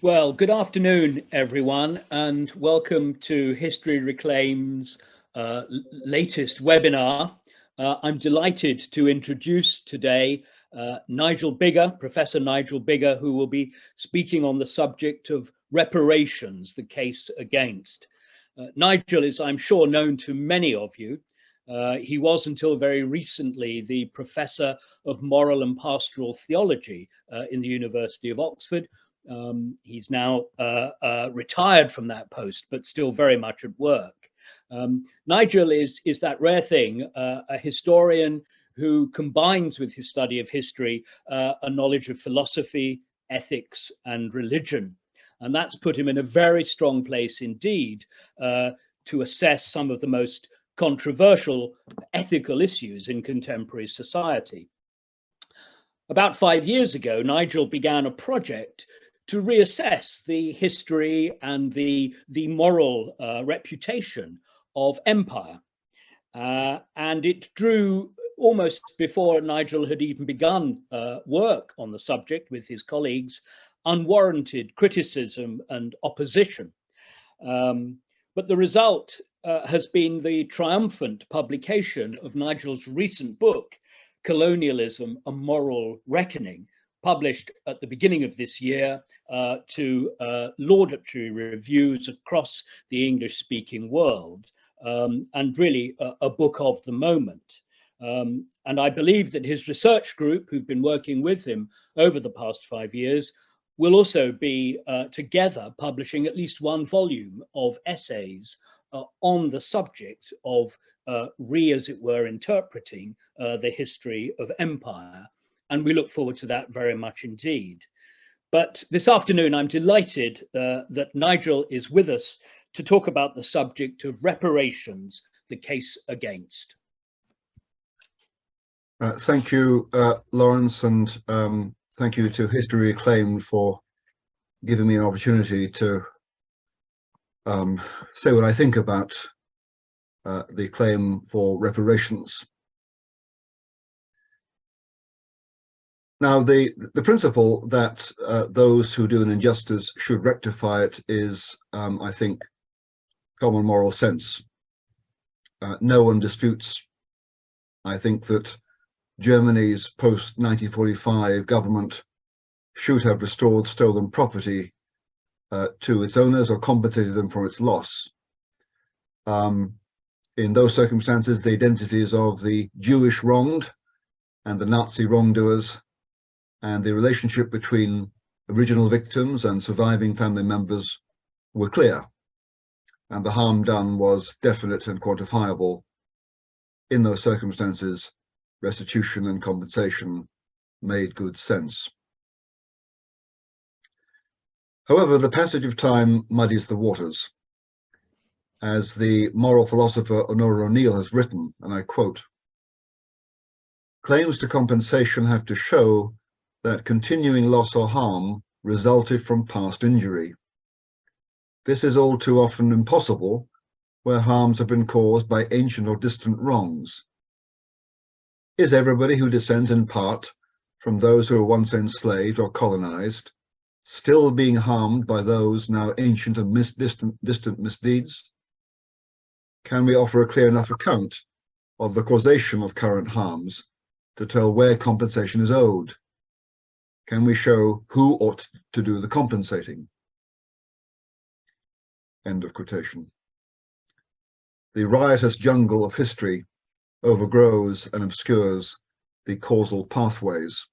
Well, good afternoon, everyone, and welcome to History Reclaim's latest webinar. I'm delighted to introduce today Nigel Biggar, Professor Nigel Biggar, who will be speaking on the subject of reparations, the case against. Nigel is, I'm sure, known to many of you. He was until very recently the Professor of Moral and Pastoral Theology in the University of Oxford. He's now retired from that post, but still very much at work. Nigel is that rare thing, a historian who combines with his study of history a knowledge of philosophy, ethics, and religion. And that's put him in a very strong place indeed to assess some of the most controversial ethical issues in contemporary society. About 5 years ago, Nigel began a project to reassess the history and the moral reputation of empire. And it drew, almost before Nigel had even begun work on the subject with his colleagues, unwarranted criticism and opposition. But the result has been the triumphant publication of Nigel's recent book, Colonialism, A Moral Reckoning, published at the beginning of this year to laudatory reviews across the English-speaking world, and really a book of the moment. And I believe that his research group, who've been working with him over the past 5 years, will also be together publishing at least one volume of essays on the subject of as it were, interpreting the history of empire. And we look forward to that very much indeed. But this afternoon, I'm delighted that Nigel is with us to talk about the subject of reparations, the case against. Thank you, Lawrence, and thank you to History Reclaimed for giving me an opportunity to say what I think about the claim for reparations. Now, the principle that those who do an injustice should rectify it is, I think, common moral sense. No one disputes, I think, that Germany's post-1945 government should have restored stolen property to its owners or compensated them for its loss. In those circumstances, the identities of the Jewish wronged and the Nazi wrongdoers and the relationship between original victims and surviving family members were clear, and the harm done was definite and quantifiable. In those circumstances, restitution and compensation made good sense. However, the passage of time muddies the waters. As the moral philosopher Honora O'Neill has written, and I quote, "Claims to compensation have to show that continuing loss or harm resulted from past injury. This is all too often impossible where harms have been caused by ancient or distant wrongs. Is everybody who descends in part from those who were once enslaved or colonized still being harmed by those now ancient and distant misdeeds? Can we offer a clear enough account of the causation of current harms to tell where compensation is owed? Can we show who ought to do the compensating?" End of quotation. The riotous jungle of history overgrows and obscures the causal pathways.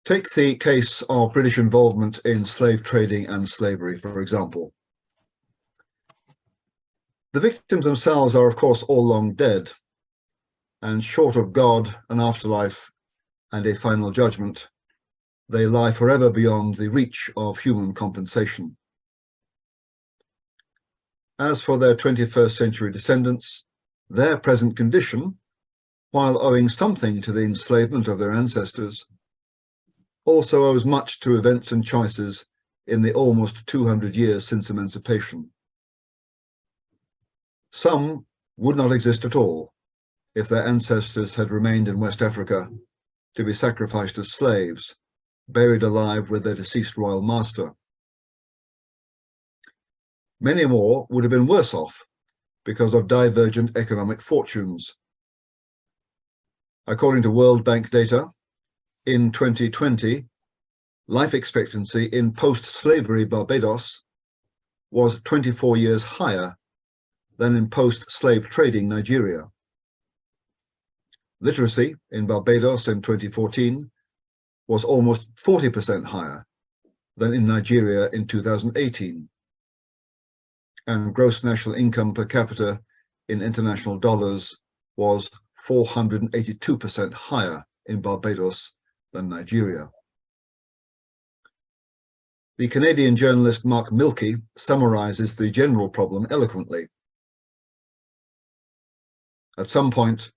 Take the case of British involvement in slave trading and slavery, for example. The victims themselves are, of course, all long dead, and short of God, an afterlife, and a final judgment, they lie forever beyond the reach of human compensation. As for their 21st century descendants, their present condition, while owing something to the enslavement of their ancestors, also owes much to events and choices in the almost 200 years since emancipation. Some would not exist at all if their ancestors had remained in West Africa to be sacrificed as slaves, buried alive with their deceased royal master. Many more would have been worse off because of divergent economic fortunes. According to World Bank data, in 2020, life expectancy in post-slavery Barbados was 24 years higher than in post-slave trading Nigeria. Literacy in Barbados in 2014 was almost 40% higher than in Nigeria in 2018. And gross national income per capita in international dollars was 482% higher in Barbados than Nigeria. The Canadian journalist Mark Milkey summarizes the general problem eloquently. At some point,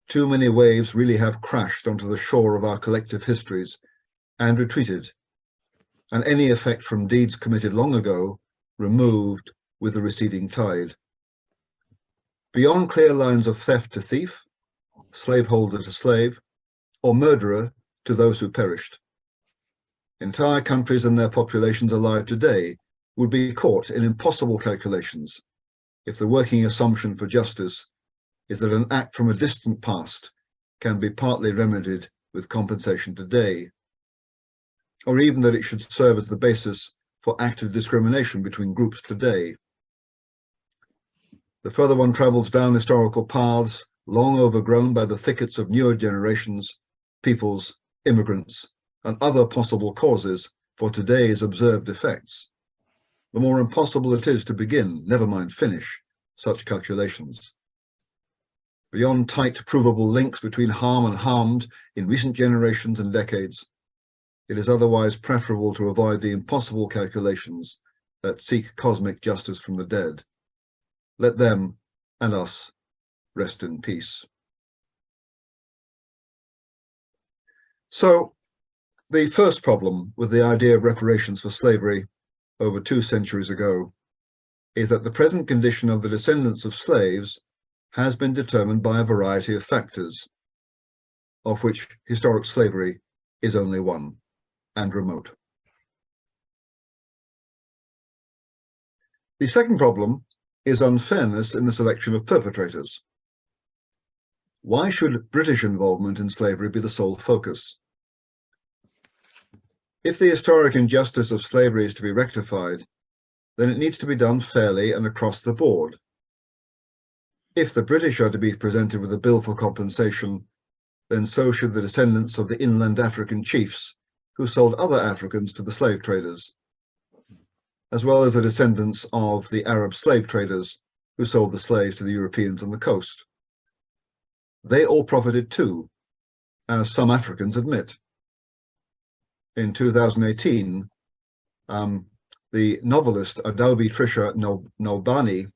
too many waves really have crashed onto the shore of our collective histories and retreated, and any effect from deeds committed long ago removed with the receding tide. Beyond clear lines of theft to thief, slaveholder to slave, or murderer to those who perished, entire countries and their populations alive today would be caught in impossible calculations if the working assumption for justice is that an act from a distant past can be partly remedied with compensation today, or even that it should serve as the basis for active discrimination between groups today. The further one travels down historical paths long overgrown by the thickets of newer generations, peoples, immigrants, and other possible causes for today's observed effects, the more impossible it is to begin, never mind finish, such calculations. Beyond tight provable links between harm and harmed in recent generations and decades, it is otherwise preferable to avoid the impossible calculations that seek cosmic justice from the dead. Let them and us rest in peace. So, the first problem with the idea of reparations for slavery over 2 centuries ago is that the present condition of the descendants of slaves has been determined by a variety of factors, of which historic slavery is only one, and remote. The second problem is unfairness in the selection of perpetrators. Why should British involvement in slavery be the sole focus? If the historic injustice of slavery is to be rectified, then it needs to be done fairly and across the board. If the British are to be presented with a bill for compensation, then so should the descendants of the inland African chiefs who sold other Africans to the slave traders, as well as the descendants of the Arab slave traders who sold the slaves to the Europeans on the coast. They all profited too, as some Africans admit. In 2018, the novelist Adaobi Trisha Nobani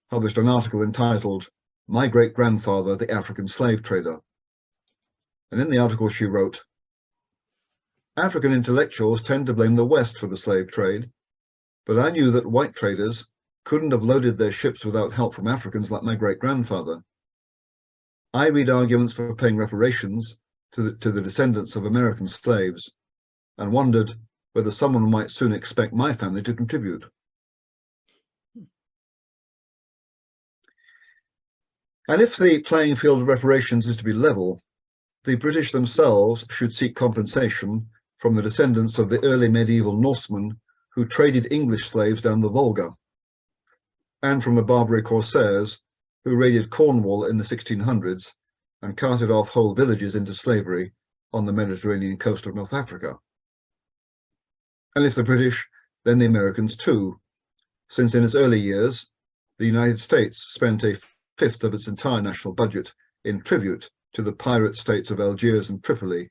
published an article entitled "My Great-Grandfather, the African Slave Trader." And in the article she wrote, "African intellectuals tend to blame the West for the slave trade, but I knew that white traders couldn't have loaded their ships without help from Africans like my great-grandfather. I read arguments for paying reparations to the descendants of American slaves and wondered whether someone might soon expect my family to contribute." And if the playing field of reparations is to be level, the British themselves should seek compensation from the descendants of the early medieval Norsemen who traded English slaves down the Volga, and from the Barbary corsairs who raided Cornwall in the 1600s and carted off whole villages into slavery on the Mediterranean coast of North Africa. And if the British, then the Americans too, since in its early years, the United States spent a fifth of its entire national budget in tribute to the pirate states of Algiers and Tripoli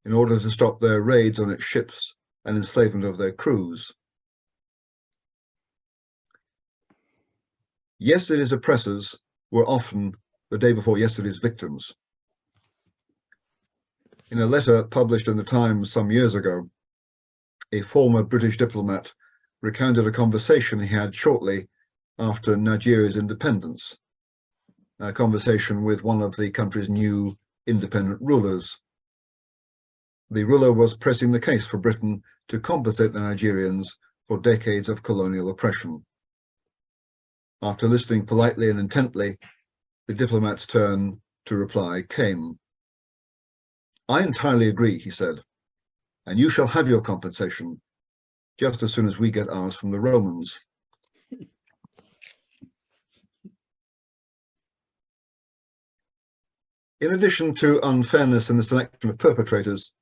in order to stop their raids on its ships and enslavement of their crews. Yesterday's oppressors were often the day before yesterday's victims. In a letter published in the Times some years ago, a former British diplomat recounted a conversation he had shortly after Nigeria's independence, a conversation with one of the country's new independent rulers, the ruler was pressing the case for Britain to compensate the Nigerians for decades of colonial oppression. After listening politely and intently, the diplomat's turn to reply came. "I entirely agree," he said, "and you shall have your compensation just as soon as we get ours from the Romans." In addition to unfairness in the selection of perpetrators,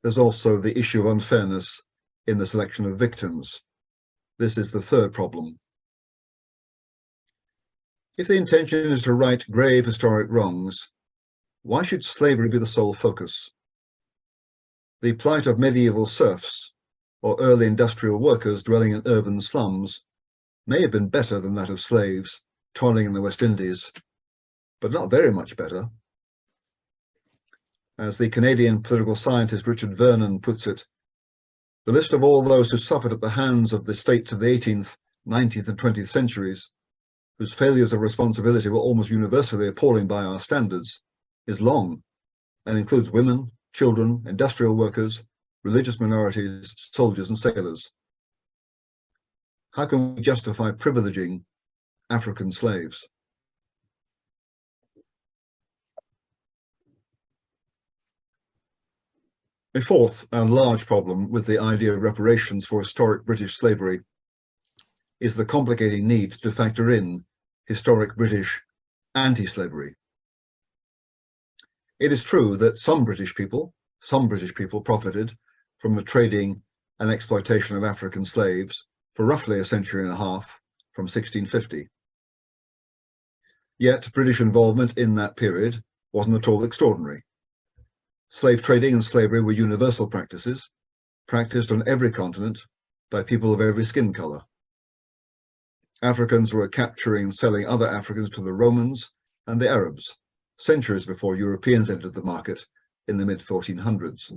there's also the issue of unfairness in the selection of victims. This is the third problem. If the intention is to right grave historic wrongs, why should slavery be the sole focus? The plight of medieval serfs or early industrial workers dwelling in urban slums may have been better than that of slaves toiling in the West Indies, but not very much better. As the Canadian political scientist Richard Vernon puts it, the list of all those who suffered at the hands of the states of the 18th, 19th and 20th centuries, whose failures of responsibility were almost universally appalling by our standards, is long and includes women, children, industrial workers, religious minorities, soldiers and sailors. How can we justify privileging African slaves? A fourth and large problem with the idea of reparations for historic British slavery is the complicating need to factor in historic British anti-slavery. It is true that some British people profited from the trading and exploitation of African slaves for roughly a century and a half from 1650. Yet British involvement in that period wasn't at all extraordinary. Slave trading and slavery were universal practices, practiced on every continent by people of every skin color. Africans were capturing and selling other Africans to the Romans and the Arabs, centuries before Europeans entered the market in the mid-1400s.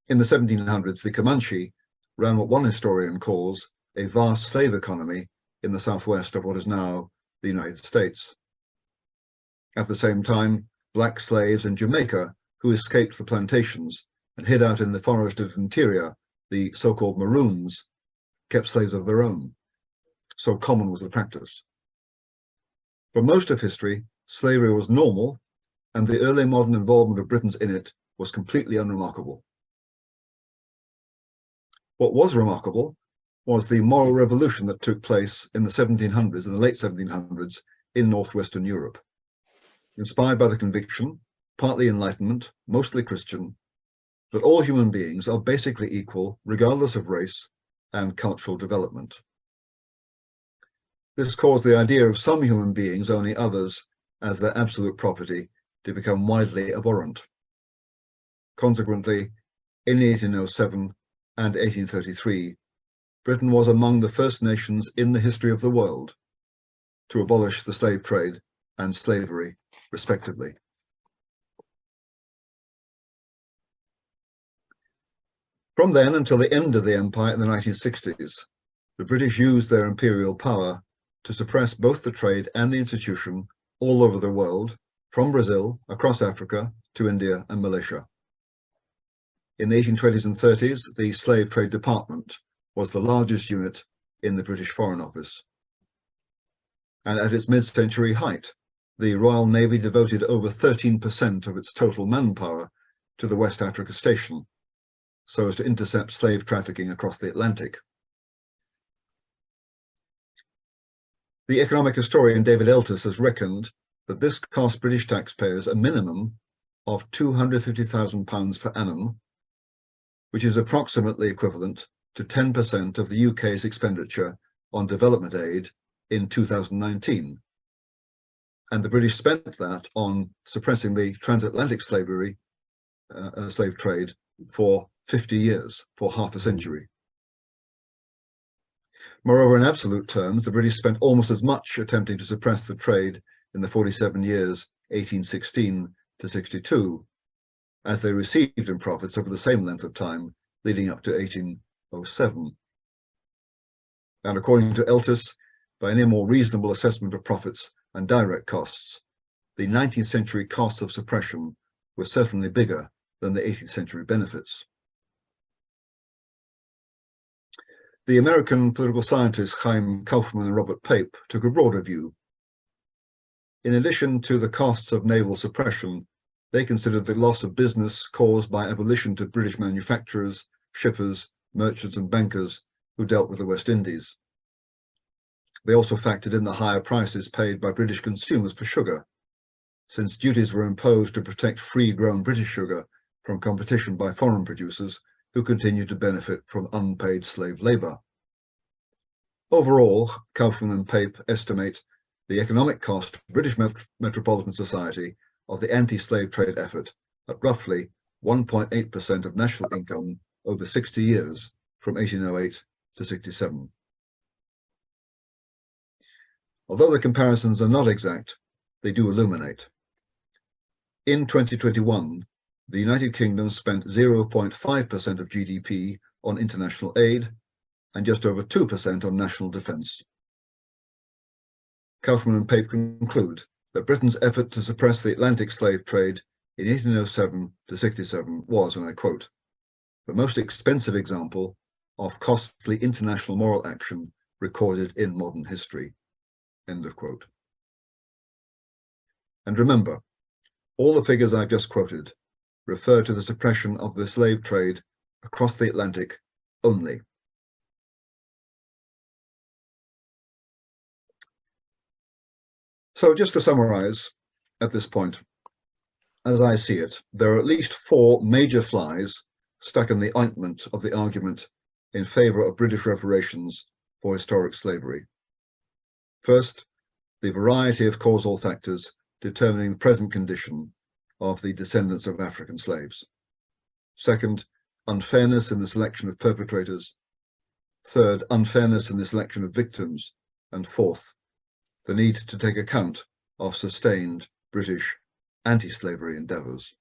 In the 1700s, the Comanche ran what one historian calls a vast slave economy in the southwest of what is now the United States. At the same time, black slaves in Jamaica who escaped the plantations and hid out in the forested interior, the so-called Maroons, kept slaves of their own. So common was the practice. For most of history, slavery was normal, and the early modern involvement of Britons in it was completely unremarkable. What was remarkable was the moral revolution that took place in the 1700s, in the late 1700s, in northwestern Europe, inspired by the conviction, partly Enlightenment, mostly Christian, that all human beings are basically equal regardless of race and cultural development. This caused the idea of some human beings owning others as their absolute property to become widely abhorrent. Consequently, in 1807 and 1833, Britain was among the first nations in the history of the world to abolish the slave trade and slavery, respectively. From then until the end of the empire in the 1960s, the British used their imperial power to suppress both the trade and the institution all over the world, from Brazil, across Africa, to India and Malaysia. In the 1820s and 30s, the Slave Trade Department was the largest unit in the British Foreign Office. And at its mid-century height, the Royal Navy devoted over 13% of its total manpower to the West Africa Station, so as to intercept slave trafficking across the Atlantic. The economic historian David Eltis has reckoned that this cost British taxpayers a minimum of £250,000 per annum, which is approximately equivalent to 10% of the UK's expenditure on development aid in 2019. And the British spent that on suppressing the transatlantic slave trade for 50 years, for half a century. Moreover, in absolute terms, the British spent almost as much attempting to suppress the trade in the 47 years, 1816 to 62, as they received in profits over the same length of time leading up to 1807. And according to Eltis, by any more reasonable assessment of profits and direct costs, the 19th century costs of suppression were certainly bigger than the 18th century benefits. The American political scientists Chaim Kaufman and Robert Pape took a broader view. In addition to the costs of naval suppression, they considered the loss of business caused by abolition to British manufacturers, shippers, merchants and bankers who dealt with the West Indies. They also factored in the higher prices paid by British consumers for sugar, since duties were imposed to protect free-grown British sugar from competition by foreign producers who continued to benefit from unpaid slave labour. Overall, Kaufman and Pape estimate the economic cost to British metropolitan society of the anti-slave trade effort at roughly 1.8% of national income over 60 years, from 1808 to 67. Although the comparisons are not exact, they do illuminate. In 2021, the United Kingdom spent 0.5% of GDP on international aid and just over 2% on national defence. Kaufman and Pape conclude that Britain's effort to suppress the Atlantic slave trade in 1807 to 67 was, and I quote, the most expensive example of costly international moral action recorded in modern history, end of quote. And remember, all the figures I've just quoted refer to the suppression of the slave trade across the Atlantic only. So just to summarize at this point, as I see it, there are at least 4 major flies stuck in the ointment of the argument in favour of British reparations for historic slavery. First, the variety of causal factors determining the present condition of the descendants of African slaves. Second, unfairness in the selection of perpetrators. Third, unfairness in the selection of victims. And fourth, the need to take account of sustained British anti-slavery endeavours.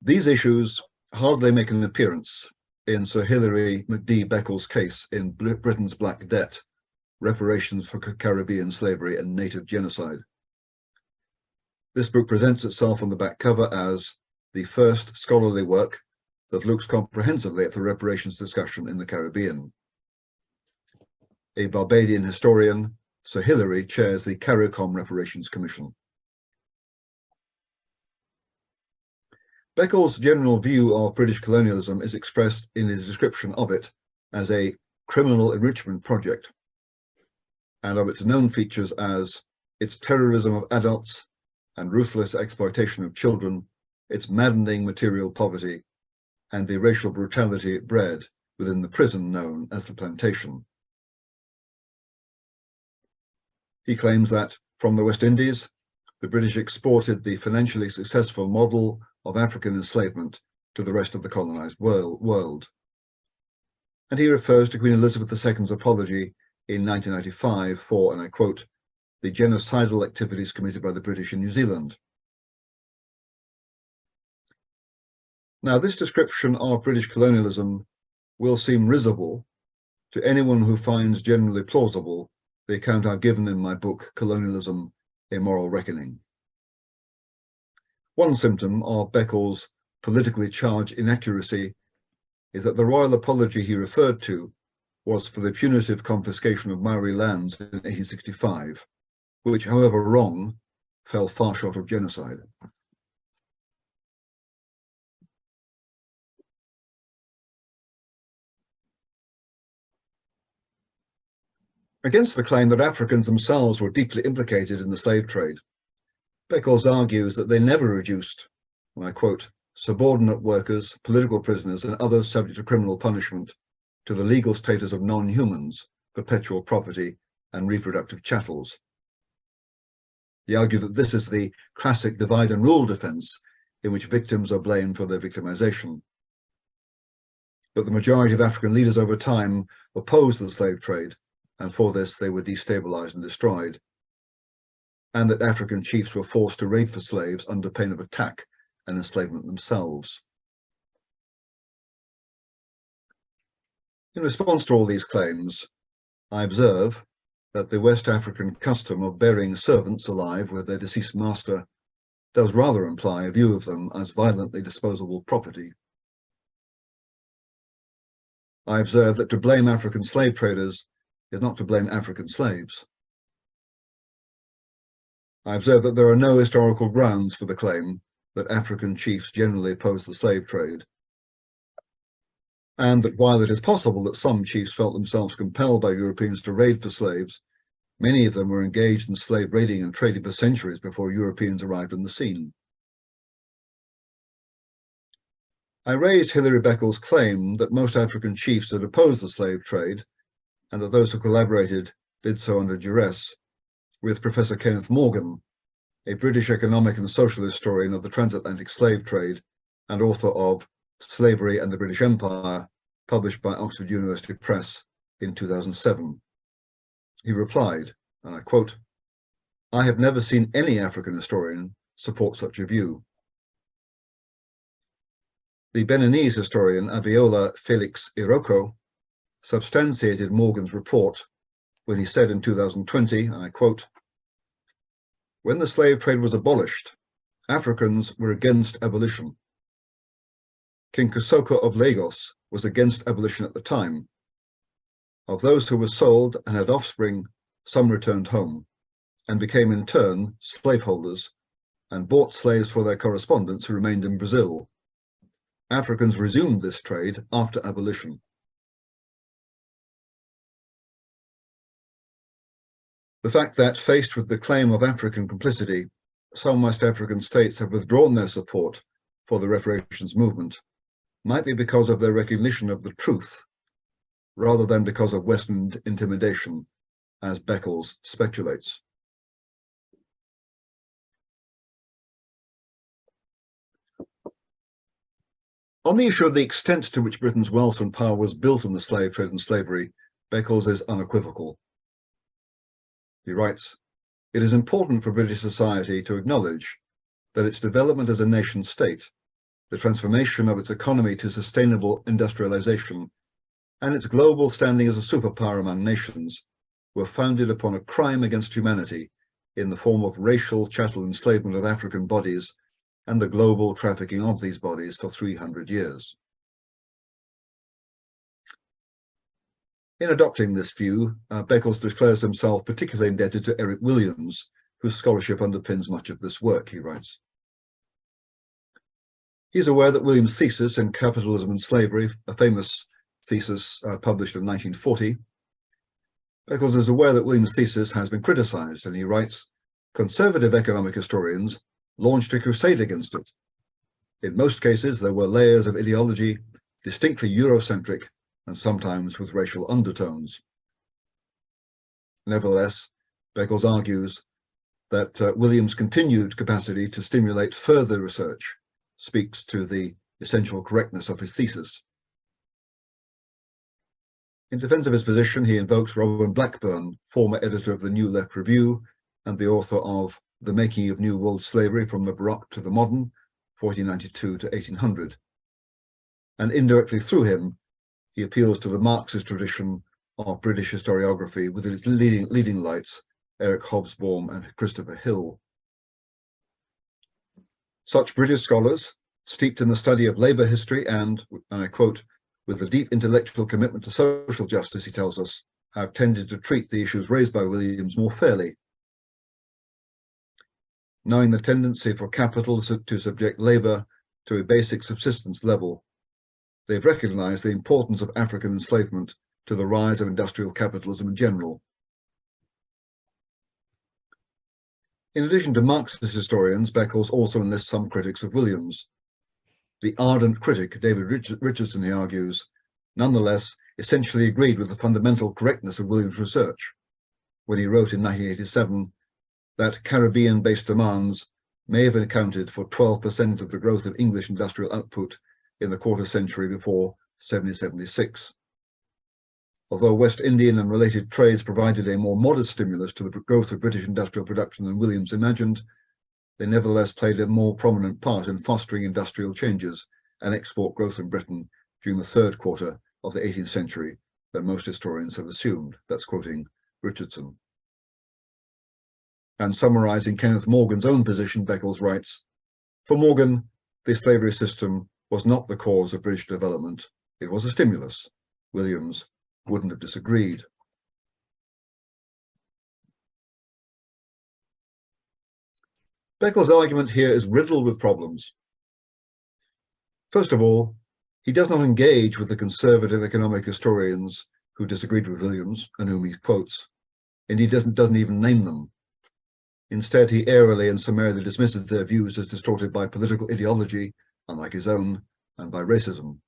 These issues hardly make an appearance in Sir Hilary McD. Beckles' case in Britain's Black Debt, Reparations for Caribbean Slavery and Native Genocide. This book presents itself on the back cover as the first scholarly work that looks comprehensively at the reparations discussion in the Caribbean. A Barbadian historian, Sir Hilary chairs the CARICOM Reparations Commission. Beckles' general view of British colonialism is expressed in his description of it as a criminal enrichment project, and of its known features as its terrorism of adults and ruthless exploitation of children, its maddening material poverty, and the racial brutality it bred within the prison known as the plantation. He claims that from the West Indies, the British exported the financially successful model of African enslavement to the rest of the colonized world. And he refers to Queen Elizabeth II's apology in 1995 for, and I quote, the genocidal activities committed by the British in New Zealand. Now, this description of British colonialism will seem risible to anyone who finds generally plausible the account I've given in my book, Colonialism, A Moral Reckoning. One symptom of Beckles' politically charged inaccuracy is that the royal apology he referred to was for the punitive confiscation of Maori lands in 1865, which, however wrong, fell far short of genocide. Against the claim that Africans themselves were deeply implicated in the slave trade, Beckles argues that they never reduced, and I quote, subordinate workers, political prisoners, and others subject to criminal punishment to the legal status of non-humans, perpetual property, and reproductive chattels. He argued that this is the classic divide and rule defense in which victims are blamed for their victimization, that the majority of African leaders over time opposed the slave trade, and for this they were destabilized and destroyed, and that African chiefs were forced to raid for slaves under pain of attack and enslavement themselves. In response to all these claims, I observe that the West African custom of burying servants alive with their deceased master does rather imply a view of them as violently disposable property. I observe that to blame African slave traders is not to blame African slaves. I observe that there are no historical grounds for the claim that African chiefs generally opposed the slave trade, and that while it is possible that some chiefs felt themselves compelled by Europeans to raid for slaves, many of them were engaged in slave raiding and trading for centuries before Europeans arrived on the scene. I raised Hilary Beckles' claim that most African chiefs had opposed the slave trade, and that those who collaborated did so under duress, with Professor Kenneth Morgan, a British economic and social historian of the transatlantic slave trade and author of Slavery and the British Empire, published by Oxford University Press in 2007. He replied, and I quote, "I have never seen any African historian support such a view." The Beninese historian Abiola Felix Iroko substantiated Morgan's report when he said in 2020, and I quote, "When the slave trade was abolished, Africans were against abolition. King Kosoko of Lagos was against abolition at the time. Of those who were sold and had offspring, some returned home and became in turn slaveholders and bought slaves for their correspondents who remained in Brazil. Africans resumed this trade after abolition." The fact that, faced with the claim of African complicity, some West African states have withdrawn their support for the reparations movement might be because of their recognition of the truth, rather than because of Western intimidation, as Beckles speculates. On the issue of the extent to which Britain's wealth and power was built on the slave trade and slavery, Beckles is unequivocal. He writes, "It is important for British society to acknowledge that its development as a nation state, the transformation of its economy to sustainable industrialization, and its global standing as a superpower among nations were founded upon a crime against humanity in the form of racial chattel enslavement of African bodies and the global trafficking of these bodies for 300 years. In adopting this view, Beckles declares himself particularly indebted to Eric Williams, whose scholarship underpins much of this work, he writes. He is aware that Williams' thesis in Capitalism and Slavery, a famous thesis published in 1940, Beckles is aware that Williams' thesis has been criticized, and he writes, "Conservative economic historians launched a crusade against it. In most cases, there were layers of ideology, distinctly Eurocentric, and sometimes with racial undertones." Nevertheless, Beckles argues that Williams' continued capacity to stimulate further research speaks to the essential correctness of his thesis. In defense of his position, he invokes Robin Blackburn, former editor of the New Left Review and the author of The Making of New World Slavery from the Baroque to the Modern, 1492 to 1800. And indirectly through him, he appeals to the Marxist tradition of British historiography with its leading lights, Eric Hobsbawm and Christopher Hill. Such British scholars, steeped in the study of labour history and I quote, "with a deep intellectual commitment to social justice," he tells us, have tended to treat the issues raised by Williams more fairly. Knowing the tendency for capital to subject labour to a basic subsistence level, they've recognised the importance of African enslavement to the rise of industrial capitalism in general. In addition to Marxist historians, Beckles also enlists some critics of Williams. The ardent critic, David Richardson, he argues, nonetheless essentially agreed with the fundamental correctness of Williams' research when he wrote in 1987 that Caribbean-based demands may have accounted for 12% of the growth of English industrial output in the quarter century before 1776. Although West Indian and related trades provided a more modest stimulus to the growth of British industrial production than Williams imagined, they nevertheless played a more prominent part in fostering industrial changes and export growth in Britain during the third quarter of the 18th century than most historians have assumed. That's quoting Richardson. And summarising Kenneth Morgan's own position, Beccles writes, "For Morgan, the slavery system was not the cause of British development. It was a stimulus." Williams wouldn't have disagreed. Beccles' argument here is riddled with problems. First of all, he does not engage with the conservative economic historians who disagreed with Williams and whom he quotes. Indeed, doesn't even name them. Instead, he airily and summarily dismisses their views as distorted by political ideology, unlike his own, and by racism.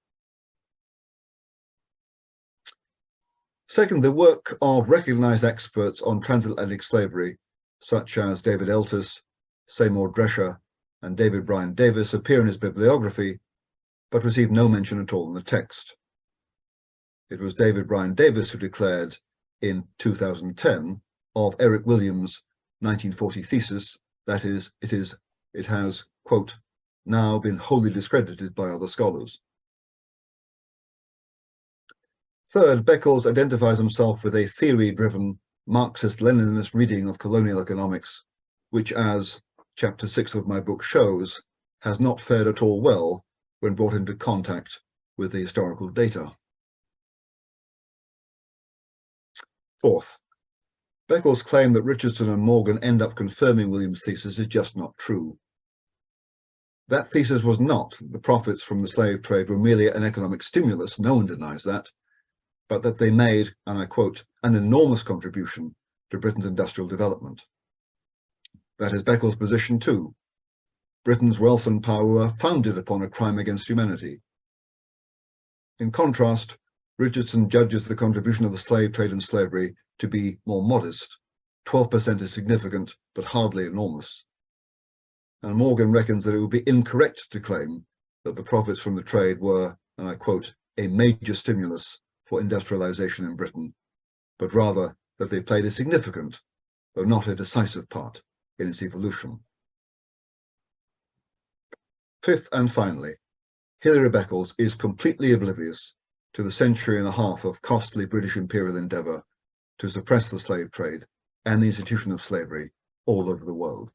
Second, the work of recognized experts on transatlantic slavery, such as David Eltis, Seymour Drescher, and David Bryan Davis, appear in his bibliography, but receive no mention at all in the text. It was David Bryan Davis who declared in 2010 of Eric Williams' 1940 thesis, that is, it has, quote, now been wholly discredited by other scholars. Third, Beccles identifies himself with a theory-driven Marxist-Leninist reading of colonial economics, which, as chapter 6 of my book shows, has not fared at all well when brought into contact with the historical data. Fourth, Beccles' claim that Richardson and Morgan end up confirming Williams' thesis is just not true. That thesis was not that the profits from the slave trade were merely an economic stimulus, no one denies that, but that they made, and I quote, an enormous contribution to Britain's industrial development. That is Beccles' position too. Britain's wealth and power were founded upon a crime against humanity. In contrast, Richardson judges the contribution of the slave trade and slavery to be more modest. 12% is significant, but hardly enormous. And Morgan reckons that it would be incorrect to claim that the profits from the trade were, and I quote, a major stimulus for industrialization in Britain, but rather that they played a significant, though not a decisive part in its evolution. Fifth and finally, Hilary Beccles is completely oblivious to the century and a half of costly British imperial endeavour to suppress the slave trade and the institution of slavery all over the world.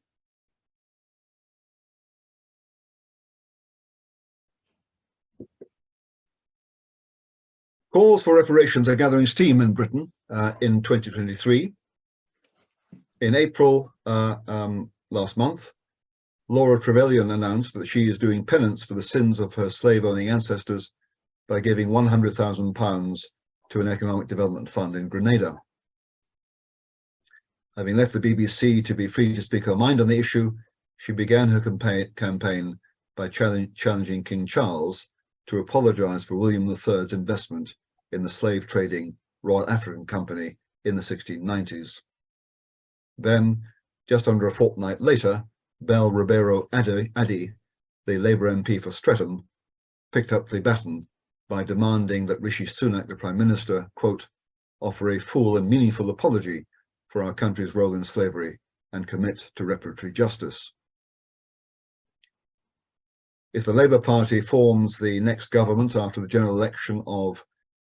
Calls for reparations are gathering steam in Britain in 2023. In April last month, Laura Trevelyan announced that she is doing penance for the sins of her slave-owning ancestors by giving £100,000 to an economic development fund in Grenada. Having left the BBC to be free to speak her mind on the issue, she began her campaign by challenging King Charles to apologise for William III's investment in the slave-trading Royal African Company in the 1690s. Then, just under a fortnight later, Bell Ribeiro Addy, the Labour MP for Streatham, picked up the baton by demanding that Rishi Sunak, the Prime Minister, quote, offer a full and meaningful apology for our country's role in slavery and commit to reparatory justice. If the Labour Party forms the next government after the general election of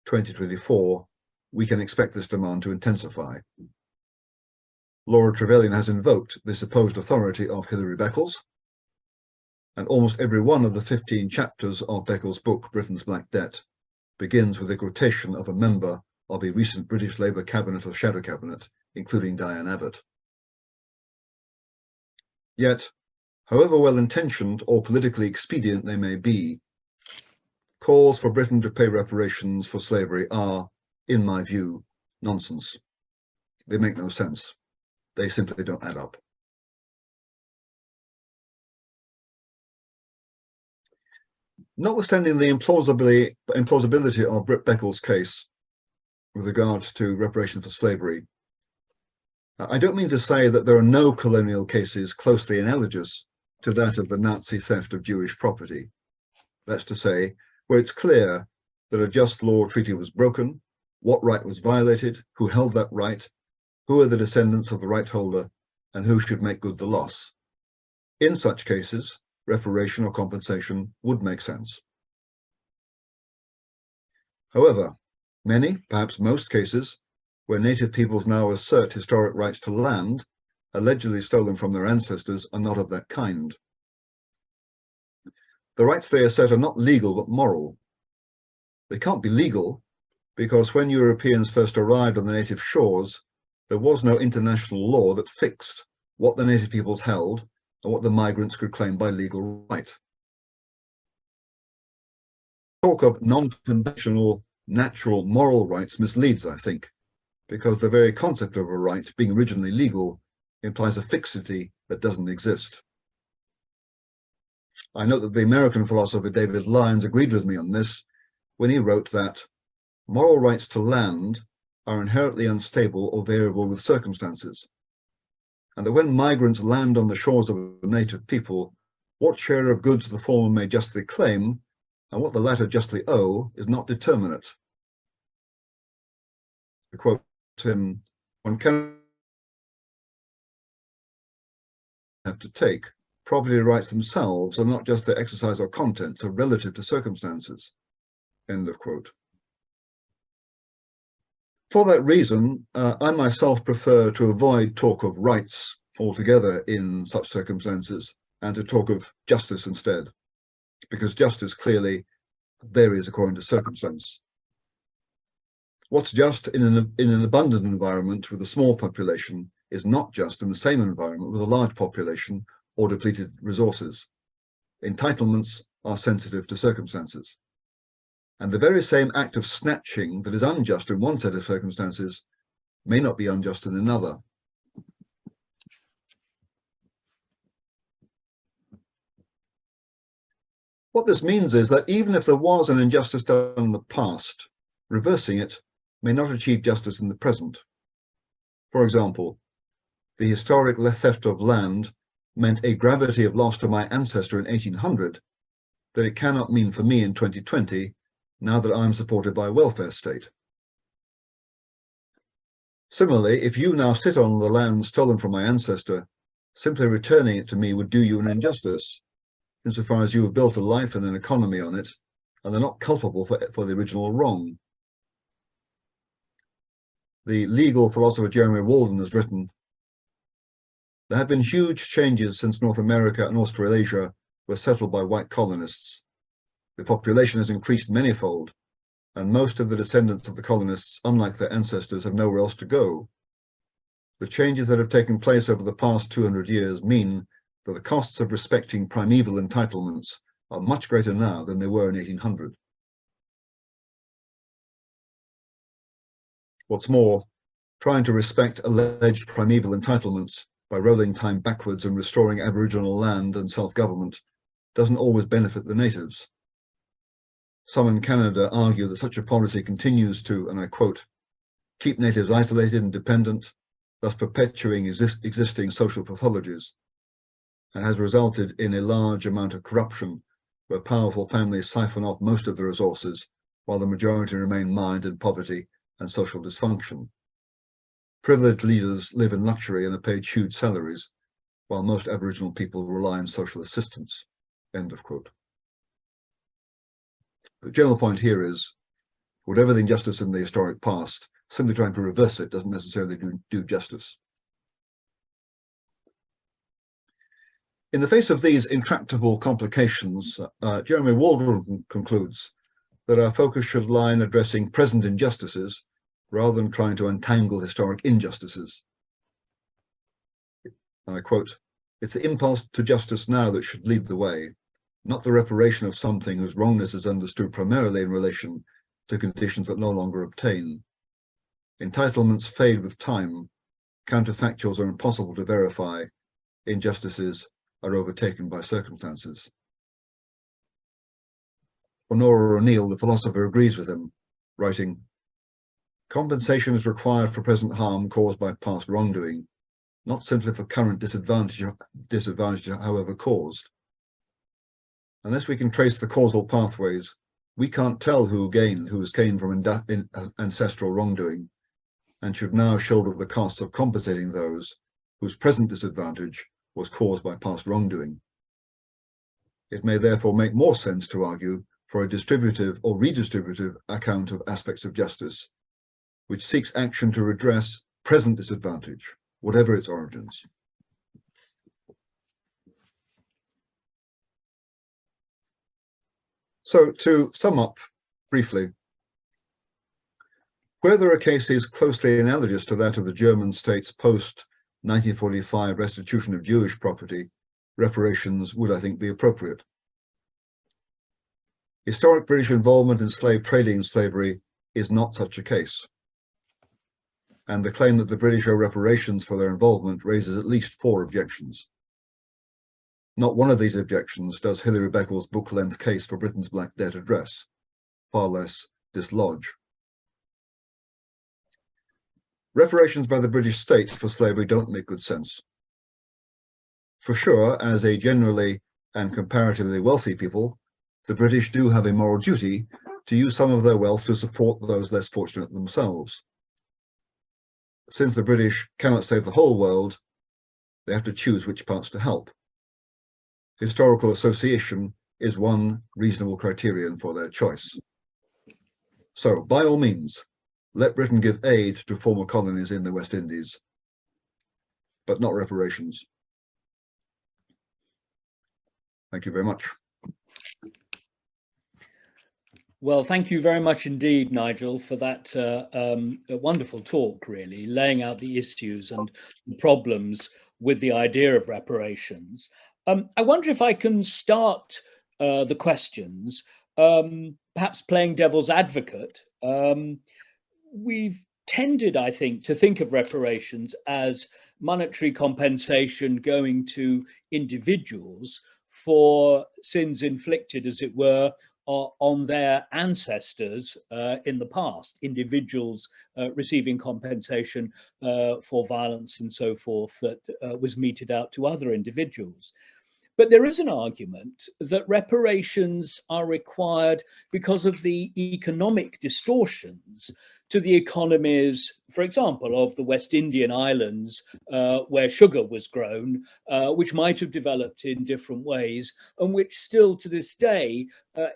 2024, we can expect this demand to intensify. Laura Trevelyan has invoked the supposed authority of Hilary Beccles, and almost every one of the 15 chapters of Beccles' book, Britain's Black Debt, begins with a quotation of a member of a recent British Labour cabinet or shadow cabinet, including Diane Abbott. Yet, however well-intentioned or politically expedient they may be, calls for Britain to pay reparations for slavery are, in my view, nonsense. They make no sense. They simply don't add up. Notwithstanding the implausibility of Beccles' case with regard to reparations for slavery, I don't mean to say that there are no colonial cases closely analogous to that of the Nazi theft of Jewish property. That's to say, where it's clear that a just law treaty was broken, what right was violated, who held that right, who are the descendants of the right holder, and who should make good the loss. In such cases, reparation or compensation would make sense. However, many, perhaps most cases, where native peoples now assert historic rights to land allegedly stolen from their ancestors are not of that kind. The rights they assert are not legal but moral. They can't be legal because when Europeans first arrived on the native shores, there was no international law that fixed what the native peoples held and what the migrants could claim by legal right. Talk of non-conventional, natural, moral rights misleads, I think, because the very concept of a right being originally legal implies a fixity that doesn't exist. I note that the American philosopher David Lyons agreed with me on this when he wrote that moral rights to land are inherently unstable or variable with circumstances, and that when migrants land on the shores of a native people, what share of goods the former may justly claim and what the latter justly owe is not determinate. To quote him, one cannot have to take. Property rights themselves are not just their exercise or contents, are relative to circumstances. End of quote. For that reason, I myself prefer to avoid talk of rights altogether in such circumstances and to talk of justice instead, because justice clearly varies according to circumstance. What's just in an abundant environment with a small population is not just in the same environment with a large population or depleted resources. Entitlements are sensitive to circumstances. And the very same act of snatching that is unjust in one set of circumstances may not be unjust in another. What this means is that even if there was an injustice done in the past, reversing it may not achieve justice in the present. For example, the historic theft of land meant a gravity of loss to my ancestor in 1800 that it cannot mean for me in 2020, now that I'm supported by a welfare state. Similarly, if you now sit on the land stolen from my ancestor, simply returning it to me would do you an injustice, insofar as you have built a life and an economy on it, and are not culpable for the original wrong. The legal philosopher Jeremy Walden has written, "There have been huge changes since North America and Australasia were settled by white colonists. The population has increased manyfold, and most of the descendants of the colonists, unlike their ancestors, have nowhere else to go. The changes that have taken place over the past 200 years mean that the costs of respecting primeval entitlements are much greater now than they were in 1800. What's more, trying to respect alleged primeval entitlements by rolling time backwards and restoring Aboriginal land and self-government doesn't always benefit the natives. Some in Canada argue that such a policy continues to, and I quote, keep natives isolated and dependent, thus perpetuating existing social pathologies, and has resulted in a large amount of corruption where powerful families siphon off most of the resources while the majority remain mired in poverty and social dysfunction. Privileged leaders live in luxury and are paid huge salaries, while most Aboriginal people rely on social assistance." End of quote. The general point here is, whatever the injustice in the historic past, simply trying to reverse it doesn't necessarily do justice. In the face of these intractable complications, Jeremy Walden concludes that our focus should lie in addressing present injustices rather than trying to untangle historic injustices. And I quote, "It's the impulse to justice now that should lead the way, not the reparation of something whose wrongness is understood primarily in relation to conditions that no longer obtain. Entitlements fade with time, counterfactuals are impossible to verify, injustices are overtaken by circumstances." Honora O'Neill, the philosopher, agrees with him, writing, "Compensation is required for present harm caused by past wrongdoing, not simply for current disadvantage however caused. Unless we can trace the causal pathways, we can't tell who has gained from ancestral wrongdoing, and should now shoulder the costs of compensating those whose present disadvantage was caused by past wrongdoing. It may therefore make more sense to argue for a distributive or redistributive account of aspects of justice, which seeks action to redress present disadvantage, whatever its origins." So to sum up briefly, where there are cases closely analogous to that of the German state's post-1945 restitution of Jewish property, reparations would, I think, be appropriate. Historic British involvement in slave trading and slavery is not such a case. And the claim that the British owe reparations for their involvement raises at least 4 objections. Not one of these objections does Hilary Beckles' book-length case for Britain's Black Debt address, far less dislodge. Reparations by the British state for slavery don't make good sense. For sure, as a generally and comparatively wealthy people, the British do have a moral duty to use some of their wealth to support those less fortunate themselves. Since the British cannot save the whole world, they have to choose which parts to help. Historical association is one reasonable criterion for their choice. So, by all means, let Britain give aid to former colonies in the West Indies, but not reparations. Thank you very much. Well, thank you very much indeed, Nigel, for that wonderful talk, really, laying out the issues and the problems with the idea of reparations. I wonder if I can start the questions, perhaps playing devil's advocate. We've tended, I think, to think of reparations as monetary compensation going to individuals for sins inflicted, as it were, on their ancestors in the past, individuals receiving compensation for violence and so forth that was meted out to other individuals. But there is an argument that reparations are required because of the economic distortions to the economies, for example, of the West Indian islands where sugar was grown, which might have developed in different ways and which still to this day,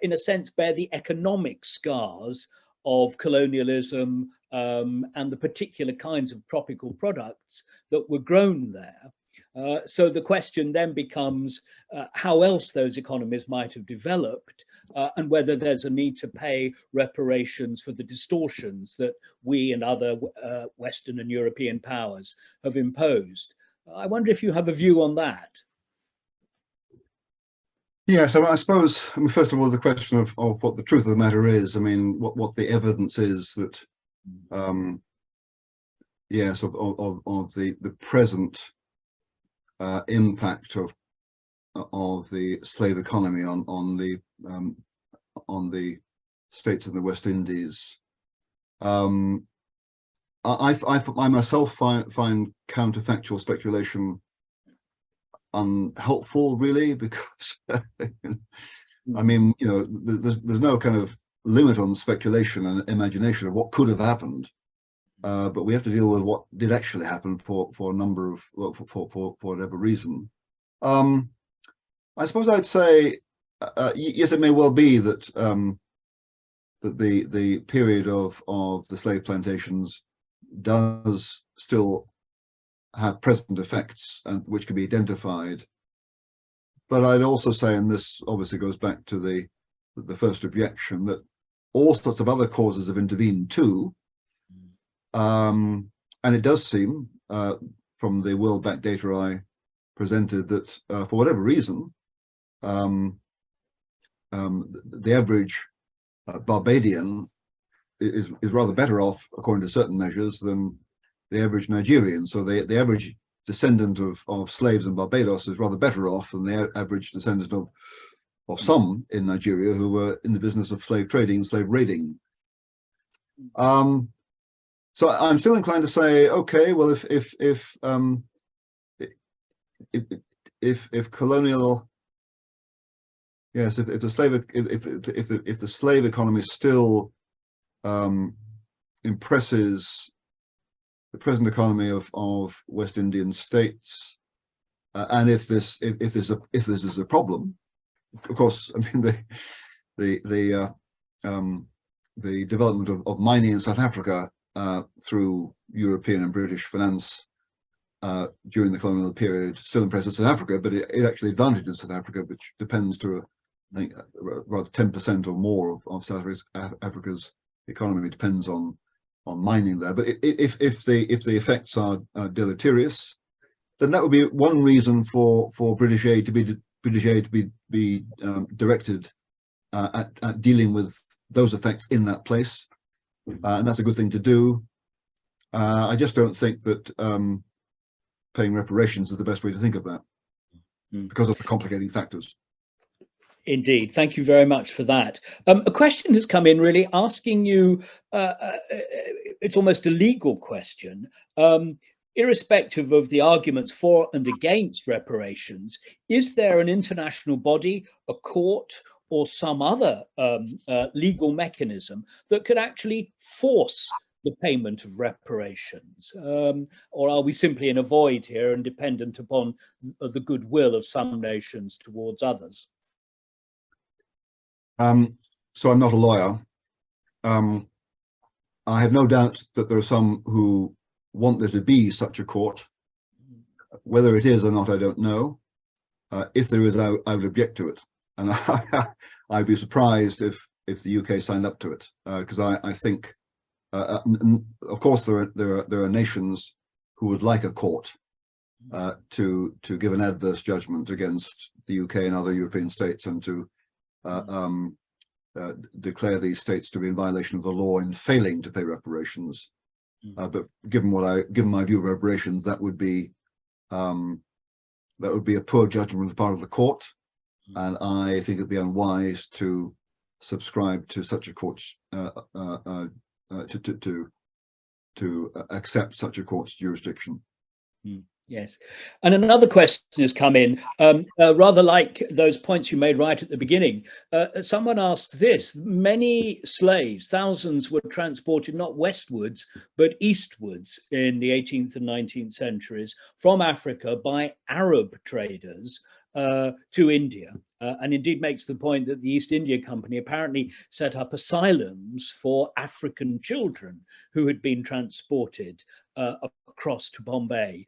in a sense, bear the economic scars of colonialism and the particular kinds of tropical products that were grown there. So the question then becomes how else those economies might have developed and whether there's a need to pay reparations for the distortions that we and other Western and European powers have imposed. I wonder if you have a view on that. Yeah, so I suppose, I mean, first of all, the question of what the truth of the matter is. I mean, what the evidence is that, yes, of the present impact of the slave economy on the states in the West Indies. I myself find counterfactual speculation unhelpful, really, because I mean, you know, there's no kind of limit on speculation and imagination of what could have happened. But we have to deal with what did actually happen for a number of for whatever reason. I suppose I'd say yes, it may well be that that the period of the slave plantations does still have present effects and which can be identified. But I'd also say, and this obviously goes back to the first objection, that all sorts of other causes have intervened too. And it does seem, from the World Bank data I presented, that for whatever reason, the average Barbadian is rather better off, according to certain measures, than the average Nigerian. So the average descendant of slaves in Barbados is rather better off than the average descendant of some in Nigeria who were in the business of slave trading and slave raiding. So I'm still inclined to say, okay, well, if colonial, yes, if the slave economy still impresses the present economy of West Indian states, and if this is a problem, of course, I mean the development of mining in South Africa through European and British finance during the colonial period still impresses South Africa, but it actually advantages South Africa, which depends to I think rather 10% or more of South Africa's economy depends on mining there. But if the effects are deleterious, then that would be one reason for British aid to be directed at dealing with those effects in that place, and that's a good thing to do. I just don't think that paying reparations is the best way to think of that, because of the complicating factors. Indeed, thank you very much for that. A question has come in really asking you, it's almost a legal question, irrespective of the arguments for and against reparations, is there an international body, a court, or some other legal mechanism that could actually force the payment of reparations? Or are we simply in a void here and dependent upon the goodwill of some nations towards others? So I'm not a lawyer. I have no doubt that there are some who want there to be such a court. Whether it is or not, I don't know. If there is, I would object to it, and I'd be surprised if the UK signed up to it, because I think, of course, there are nations who would like a court to give an adverse judgment against the UK and other European states, and to declare these states to be in violation of the law in failing to pay reparations. But given my view of reparations, that would be a poor judgment on the part of the court, and I think it'd be unwise to subscribe to such a court's to accept such a court's jurisdiction. Yes, and another question has come in, rather like those points you made right at the beginning. Someone asked this: many slaves, thousands, were transported not westwards but eastwards in the 18th and 19th centuries from Africa by Arab traders to India, and indeed makes the point that the East India Company apparently set up asylums for African children who had been transported across to Bombay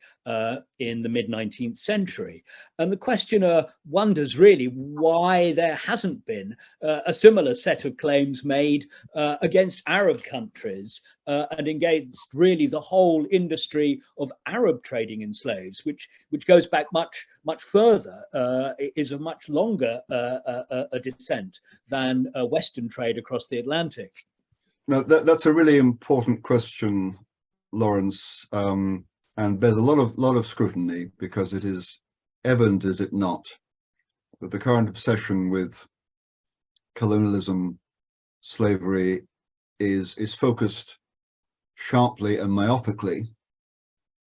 in the mid-19th century. And the questioner wonders really why there hasn't been a similar set of claims made against Arab countries and against really the whole industry of Arab trading in slaves, which goes back much further, is of much longer a descent than Western trade across the Atlantic. Now, that's a really important question, Lawrence, and bears a lot of scrutiny, because it is evident, is it not, that the current obsession with colonialism, slavery, is focused sharply and myopically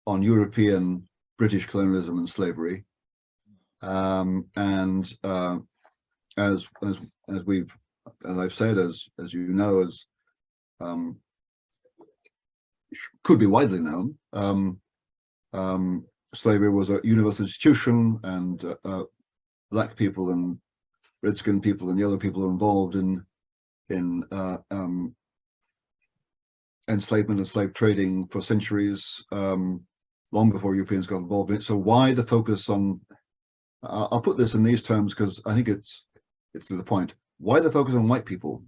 on European British colonialism and slavery, and as I've said, as you know, as could be widely known, slavery was a universal institution, and black people and red-skinned people and yellow people are involved in enslavement and slave trading for centuries, long before Europeans got involved in it. So why the focus on, I'll put this in these terms because I think it's to the point, why the focus on white people?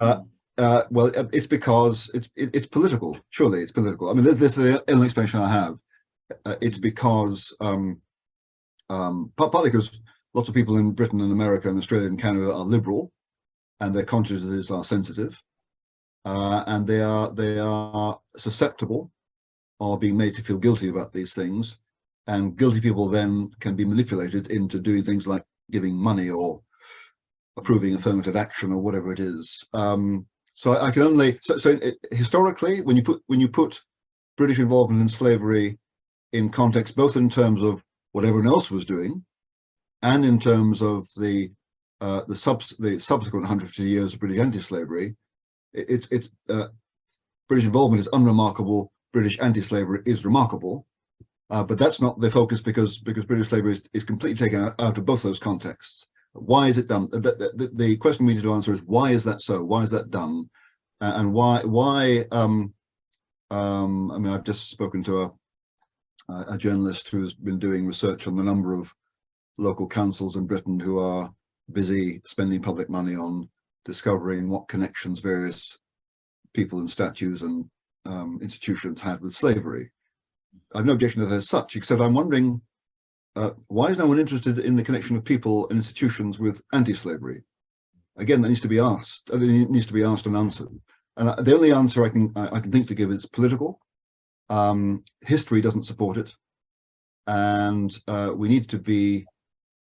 Well, it's because it's political. Surely it's political. I mean, this is the only explanation I have. It's because partly because lots of people in Britain and America and Australia and Canada are liberal, and their consciences are sensitive, and they are susceptible of being made to feel guilty about these things, and guilty people then can be manipulated into doing things like giving money or approving affirmative action or whatever it is. So I can only historically, when you put British involvement in slavery in context, both in terms of what everyone else was doing, and in terms of the subsequent 150 years of British anti-slavery, it's British involvement is unremarkable. British anti-slavery is remarkable, but that's not the focus, because British slavery is completely taken out of both those contexts. Why is it done? The question we need to answer is, why is that so? Why is that done? And why? I mean, I've just spoken to a journalist who's been doing research on the number of local councils in Britain who are busy spending public money on discovering what connections various people and statues and institutions had with slavery. I have no objection to that as such, except I'm wondering, why is no one interested in the connection of people and institutions with anti-slavery? Again, that needs to be asked. It needs to be asked and answered. And the only answer I can think to give is political. History doesn't support it, and we need to be,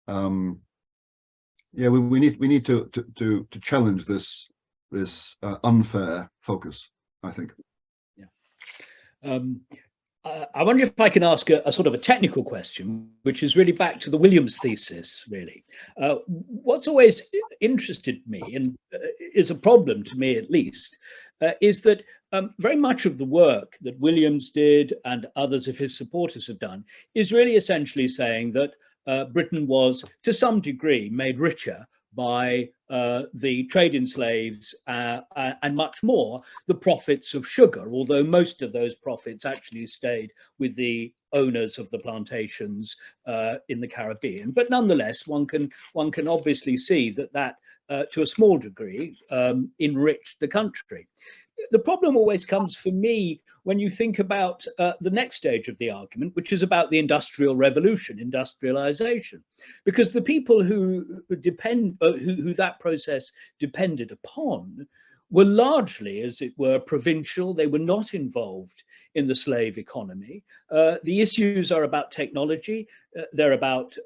we need to challenge this unfair focus, I think. Yeah. I wonder if I can ask a sort of a technical question, which is really back to the Williams thesis, really. What's always interested me, and is a problem to me at least, is that very much of the work that Williams did and others of his supporters have done is really essentially saying that Britain was, to some degree, made richer by the trade in slaves and much more the profits of sugar, although most of those profits actually stayed with the owners of the plantations in the Caribbean. But nonetheless, one can obviously see that to a small degree enriched the country. The problem always comes for me when you think about the next stage of the argument, which is about the Industrial Revolution, industrialization, because the people who that process depended upon were largely, as it were, provincial. They were not involved in the slave economy. The issues are about technology. They're about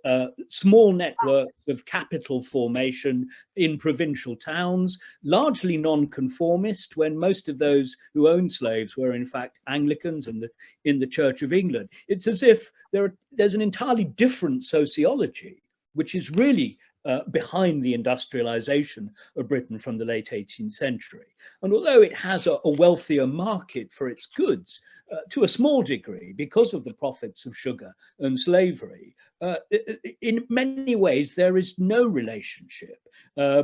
small networks of capital formation in provincial towns, largely non-conformist, when most of those who owned slaves were in fact Anglicans in the Church of England. It's as if there's an entirely different sociology, which is really behind the industrialization of Britain from the late 18th century. And although it has a wealthier market for its goods, to a small degree, because of the profits of sugar and slavery, in many ways, there is no relationship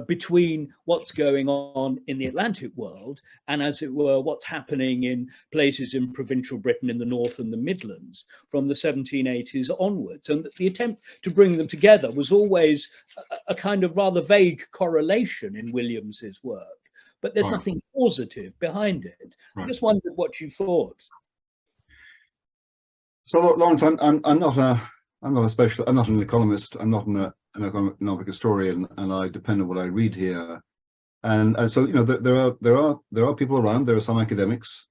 between what's going on in the Atlantic world and, as it were, what's happening in places in provincial Britain in the North and the Midlands from the 1780s onwards. And the attempt to bring them together was always a kind of rather vague correlation in Williams's work. But there's nothing positive behind it. I just wondered what you thought. So, Lawrence, I'm not an economist. I'm not an economic historian, and I depend on what I read here. And so, you know, there are people around. There are some academics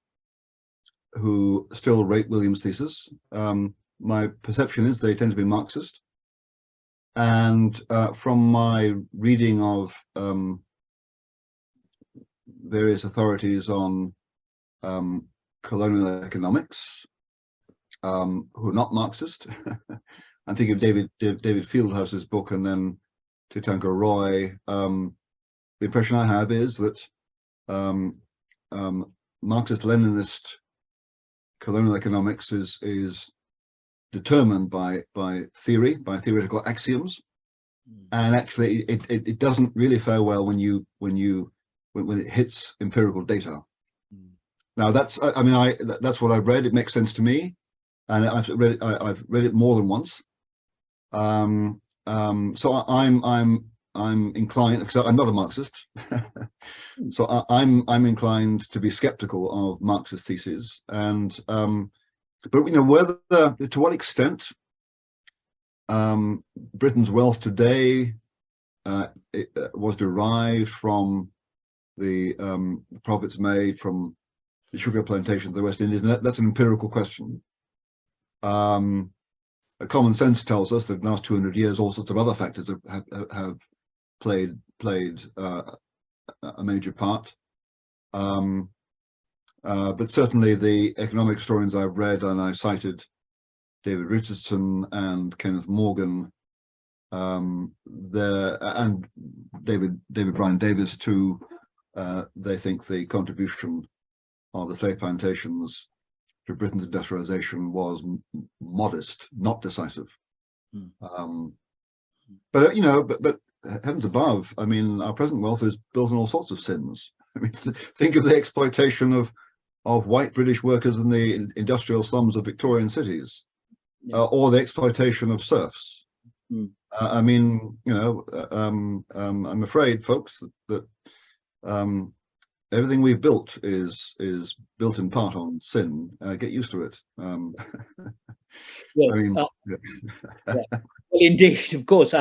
who still rate Williams' thesis. My perception is they tend to be Marxist. And from my reading of various authorities on colonial economics, who are not Marxist. I'm thinking of David Fieldhouse's book, and then Tatanka Roy. The impression I have is that Marxist-Leninist colonial economics is determined by theoretical axioms, and actually it doesn't really fare well when it hits empirical data. Now that's that's what I've read. It makes sense to me, and I've read it more than once. So I'm inclined, because I'm not a Marxist, so I'm inclined to be skeptical of Marxist theses. And but you know, whether to what extent Britain's wealth today was derived from the profits made from the sugar plantations of the West Indies, and that's an empirical question. Common sense tells us that in the last 200 years, all sorts of other factors have played a major part. But certainly the economic historians I've read, and I cited David Richardson and Kenneth Morgan, and David Bryan Davis too. They think the contribution of the slave plantations to Britain's industrialization was modest, not decisive. But you know, but heavens above, I mean, our present wealth is built on all sorts of sins. I mean, think of the exploitation of white British workers in the industrial slums of Victorian cities, or the exploitation of serfs. I mean, I'm afraid, folks, that everything we've built is built in part on sin. Get used to it. Yes. I mean, Yeah. Well, indeed, of course.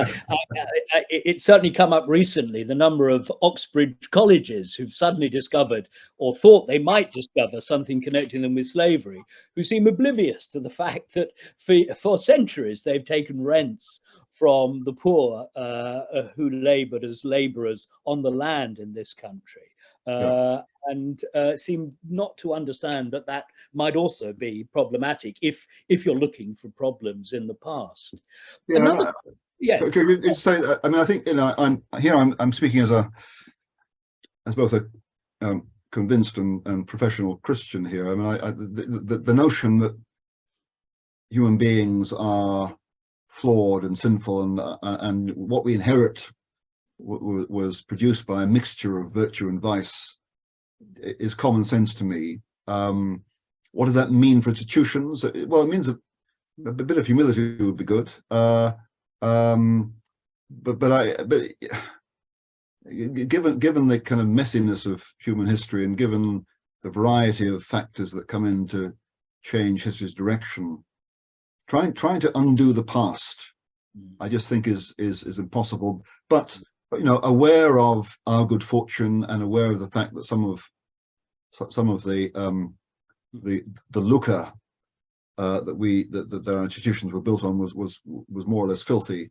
It's certainly come up recently, the number of Oxbridge colleges who've suddenly discovered, or thought they might discover, something connecting them with slavery, who seem oblivious to the fact that for centuries they've taken rents from the poor who laboured as labourers on the land in this country. yeah. And seem not to understand that that might also be problematic if you're looking for problems in the past. Another, yes, So could you say that? I mean, I think I'm speaking as both a convinced and professional Christian here. I mean, the notion that human beings are flawed and sinful, and what we inherit was produced by a mixture of virtue and vice is common sense to me. What does that mean for institutions? Well, it means a bit of humility would be good. But given the kind of messiness of human history, and given the variety of factors that come in to change history's direction, trying to undo the past, I just think is impossible. But aware of our good fortune, and aware of the fact that some of the lucre that our institutions were built on was more or less filthy.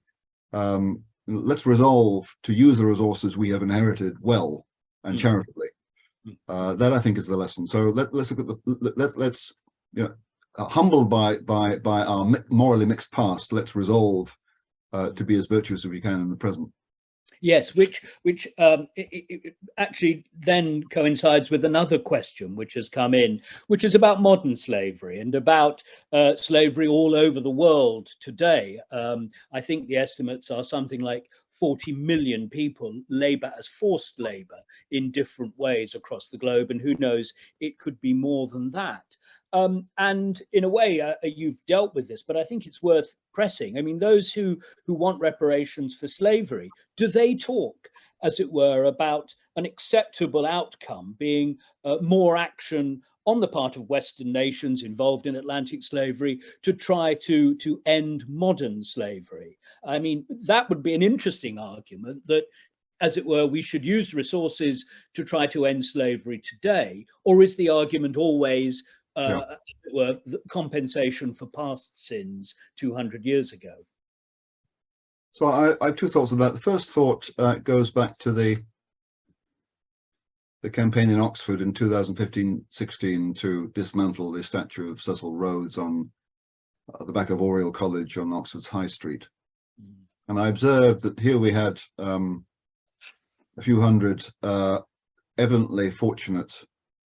Let's resolve to use the resources we have inherited well and charitably. That, I think, is the lesson. So let's look at let's humbled by our morally mixed past, let's resolve to be as virtuous as we can in the present. Yes, which it actually then coincides with another question which has come in, which is about modern slavery and about slavery all over the world today. I think the estimates are something like 40 million people labor as forced labor in different ways across the globe, and who knows, it could be more than that. And in a way, you've dealt with this, but I think it's worth pressing. I mean, those who want reparations for slavery, do they talk, as it were, about an acceptable outcome being more action on the part of Western nations involved in Atlantic slavery to try to end modern slavery? I mean, that would be an interesting argument, that, as it were, we should use resources to try to end slavery today. Or is the argument always were compensation for past sins 200 years ago? So I have two thoughts on that. The first thought goes back to the campaign in Oxford in 2015-16 to dismantle the statue of Cecil Rhodes on the back of Oriel College on Oxford's High Street. And I observed that here we had a few hundred evidently fortunate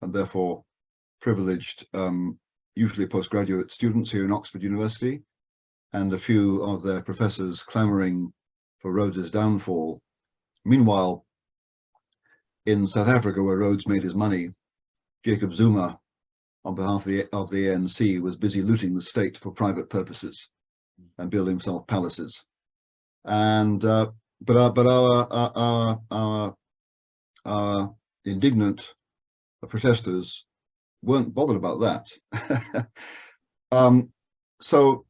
and therefore privileged, usually postgraduate students here in Oxford University, and a few of their professors clamoring for Rhodes's downfall. Meanwhile, in South Africa, where Rhodes made his money, Jacob Zuma, on behalf of the ANC, was busy looting the state for private purposes and building himself palaces. And but our indignant protesters weren't bothered about that. So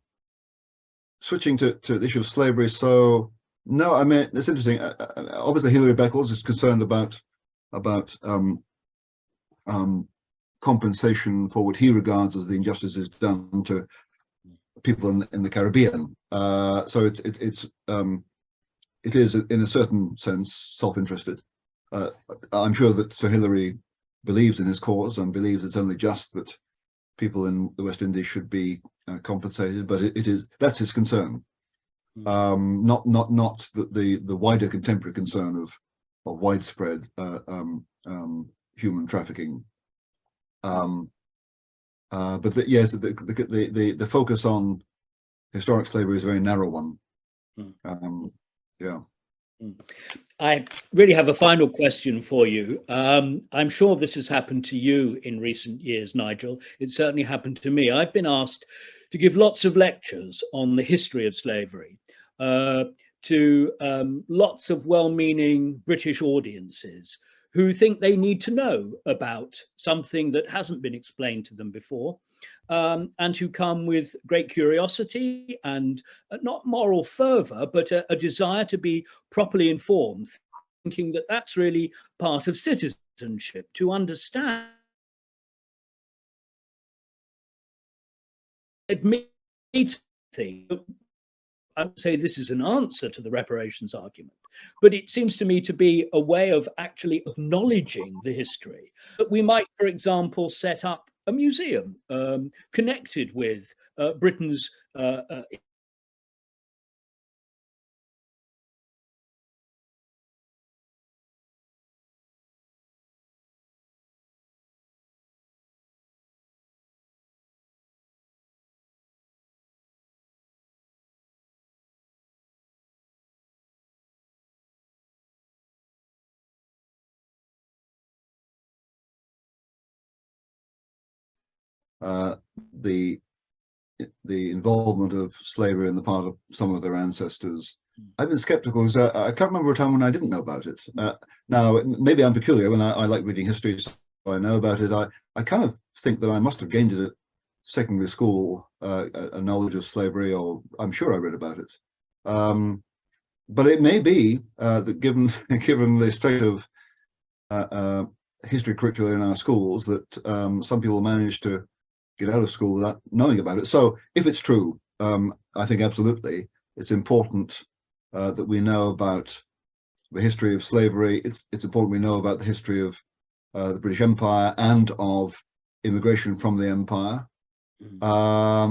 switching to the issue of slavery. So no, I mean, it's interesting. Obviously, Hilary Beckles is concerned about compensation for what he regards as the injustices done to people in the Caribbean. So it is in a certain sense self-interested. I'm sure that Sir Hilary believes in his cause and believes it's only just that people in the West Indies should be compensated, but that's his concern, not the wider contemporary concern of widespread human trafficking. But yes, the focus on historic slavery is a very narrow one. Yeah. I really have a final question for you. I'm sure this has happened to you in recent years, Nigel. It certainly happened to me. I've been asked to give lots of lectures on the history of slavery. to lots of well-meaning British audiences who think they need to know about something that hasn't been explained to them before, and who come with great curiosity and not moral fervor, but a desire to be properly informed, thinking that that's really part of citizenship, to understand. Admit thing. I would say this is an answer to the reparations argument, but it seems to me to be a way of actually acknowledging the history. That we might, for example, set up a museum connected with Britain's the involvement of slavery on the part of some of their ancestors. I've been skeptical because I can't remember a time when I didn't know about it. Now, maybe I'm peculiar when I like reading history, so I know about it. I kind of think that I must have gained it at secondary school, a knowledge of slavery, or I'm sure I read about it. But it may be that given the state of history curricula in our schools, that some people manage to get out of school without knowing about it. So if it's true, I think absolutely it's important that we know about the history of slavery. It's important we know about the history of the British Empire and of immigration from the empire. My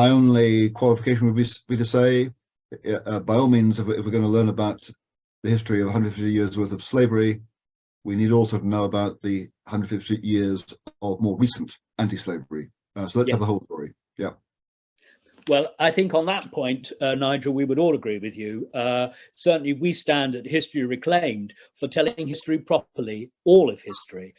only qualification would be to say, by all means, if we're going to learn about the history of 150 years worth of slavery, we need also to know about the 150 years of more recent anti-slavery. So let's have the whole story. Yeah. Well, I think on that point, Nigel, we would all agree with you. Certainly, we stand at History Reclaimed for telling history properly, all of history,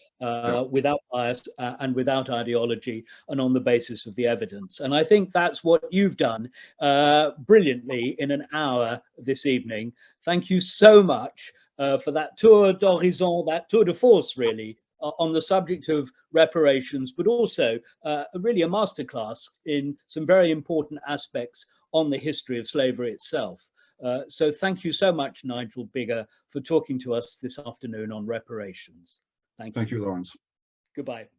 without bias and without ideology, and on the basis of the evidence. And I think that's what you've done brilliantly in an hour this evening. Thank you so much for that tour d'horizon, that tour de force, really, on the subject of reparations, but also really a masterclass in some very important aspects on the history of slavery itself. So thank you so much, Nigel Biggar, for talking to us this afternoon on reparations. Thank you. Thank you, Lawrence. Goodbye.